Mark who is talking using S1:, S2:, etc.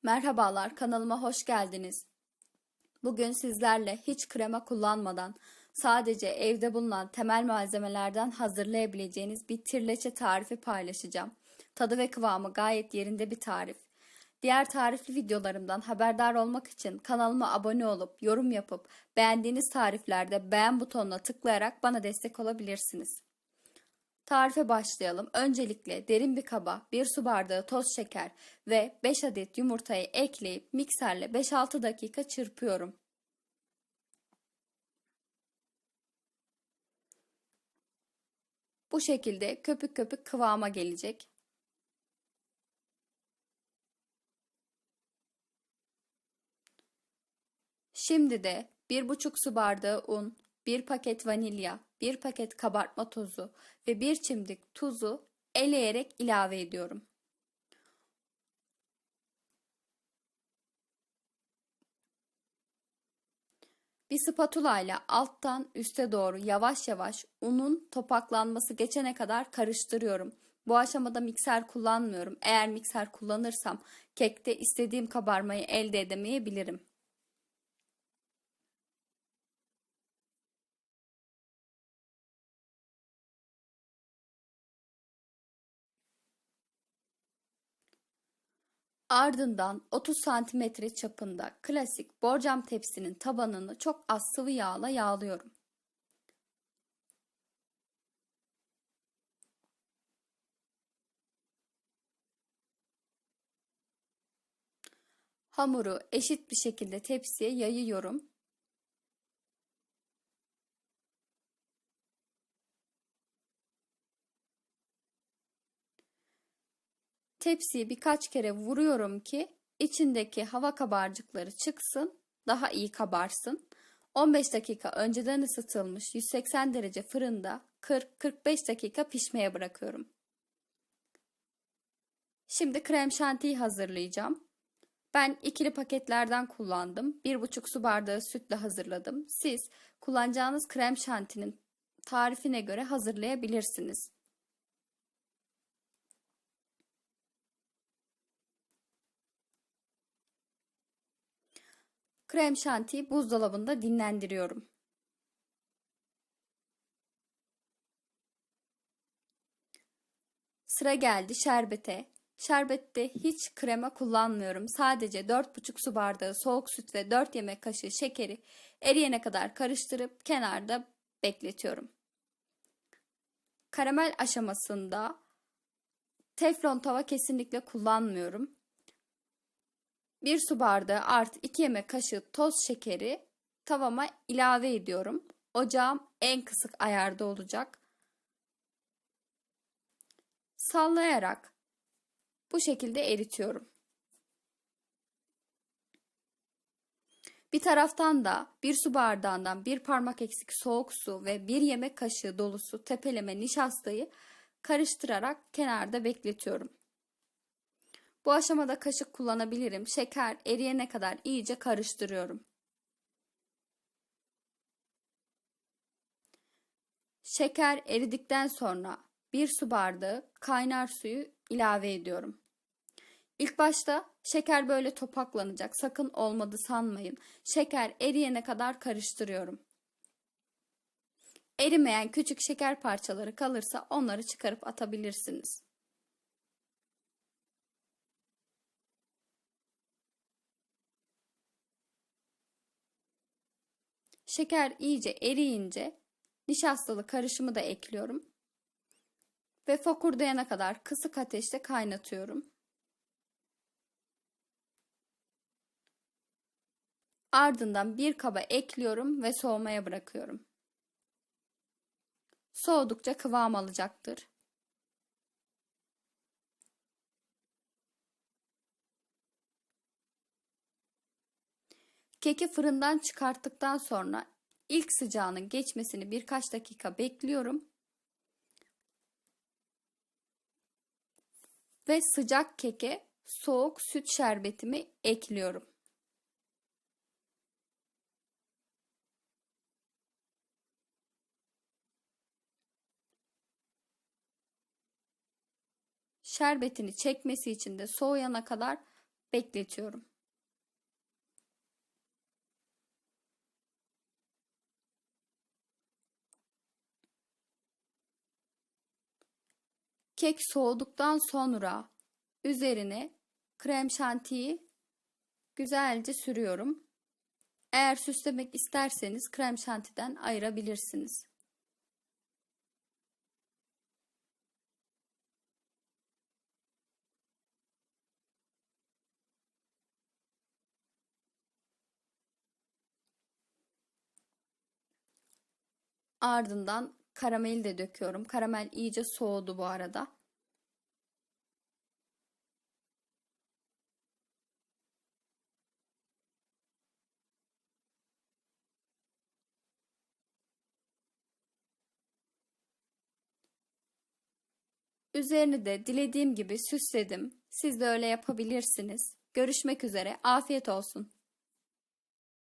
S1: Merhabalar, kanalıma hoş geldiniz. Bugün sizlerle hiç krema kullanmadan sadece evde bulunan temel malzemelerden hazırlayabileceğiniz bir tirleçe tarifi paylaşacağım. Tadı ve kıvamı gayet yerinde bir tarif. Diğer tarifli videolarımdan haberdar olmak için kanalıma abone olup yorum yapıp beğendiğiniz tariflerde beğen butonuna tıklayarak bana destek olabilirsiniz. Tarife başlayalım. Öncelikle derin bir kaba 1 su bardağı toz şeker ve 5 adet yumurtayı ekleyip mikserle 5-6 dakika çırpıyorum. Bu şekilde köpük köpük kıvama gelecek. Şimdi de 1,5 su bardağı un, 1 paket vanilya, 1 paket kabartma tozu ve 1 çimdik tuzu eleyerek ilave ediyorum. Bir spatula ile alttan üste doğru yavaş yavaş unun topaklanması geçene kadar karıştırıyorum. Bu aşamada mikser kullanmıyorum. Eğer mikser kullanırsam kekte istediğim kabarmayı elde edemeyebilirim. Ardından 30 santimetre çapında klasik borcam tepsinin tabanını çok az sıvı yağla yağlıyorum. Hamuru eşit bir şekilde tepsiye yayıyorum. Tepsiyi birkaç kere vuruyorum ki içindeki hava kabarcıkları çıksın, daha iyi kabarsın. 15 dakika önceden ısıtılmış 180 derece fırında 40-45 dakika pişmeye bırakıyorum. Şimdi krem şantiyi hazırlayacağım. Ben ikili paketlerden kullandım. 1,5 su bardağı sütle hazırladım. Siz kullanacağınız krem şantinin tarifine göre hazırlayabilirsiniz. Krem şantiyi buzdolabında dinlendiriyorum. Sıra geldi şerbete. Şerbette hiç krema kullanmıyorum. Sadece 4,5 su bardağı soğuk süt ve 4 yemek kaşığı şekeri eriyene kadar karıştırıp kenarda bekletiyorum. Karamel aşamasında teflon tava kesinlikle kullanmıyorum. 1 su bardağı artı 2 yemek kaşığı toz şekeri tavama ilave ediyorum. Ocağım en kısık ayarda olacak. Sallayarak bu şekilde eritiyorum. Bir taraftan da 1 su bardağından 1 parmak eksik soğuk su ve 1 yemek kaşığı dolusu tepeleme nişastayı karıştırarak kenarda bekletiyorum. Bu aşamada kaşık kullanabilirim. Şeker eriyene kadar iyice karıştırıyorum. Şeker eridikten sonra 1 su bardağı kaynar suyu ilave ediyorum. İlk başta şeker böyle topaklanacak. Sakın olmadı sanmayın. Şeker eriyene kadar karıştırıyorum. Erimeyen küçük şeker parçaları kalırsa onları çıkarıp atabilirsiniz. Şeker iyice eriyince nişastalı karışımı da ekliyorum. Ve fokurdayana kadar kısık ateşte kaynatıyorum. Ardından bir kaba ekliyorum ve soğumaya bırakıyorum. Soğudukça kıvam alacaktır. Keki fırından çıkarttıktan sonra ilk sıcağının geçmesini birkaç dakika bekliyorum. Ve sıcak keke soğuk süt şerbetimi ekliyorum. Şerbetini çekmesi için de soğuyana kadar bekletiyorum. Kek soğuduktan sonra üzerine krem şantiyi güzelce sürüyorum. Eğer süslemek isterseniz krem şantiden ayırabilirsiniz. Ardından karameli de döküyorum. Karamel iyice soğudu bu arada. Üzerini de dilediğim gibi süsledim. Siz de öyle yapabilirsiniz. Görüşmek üzere. Afiyet olsun.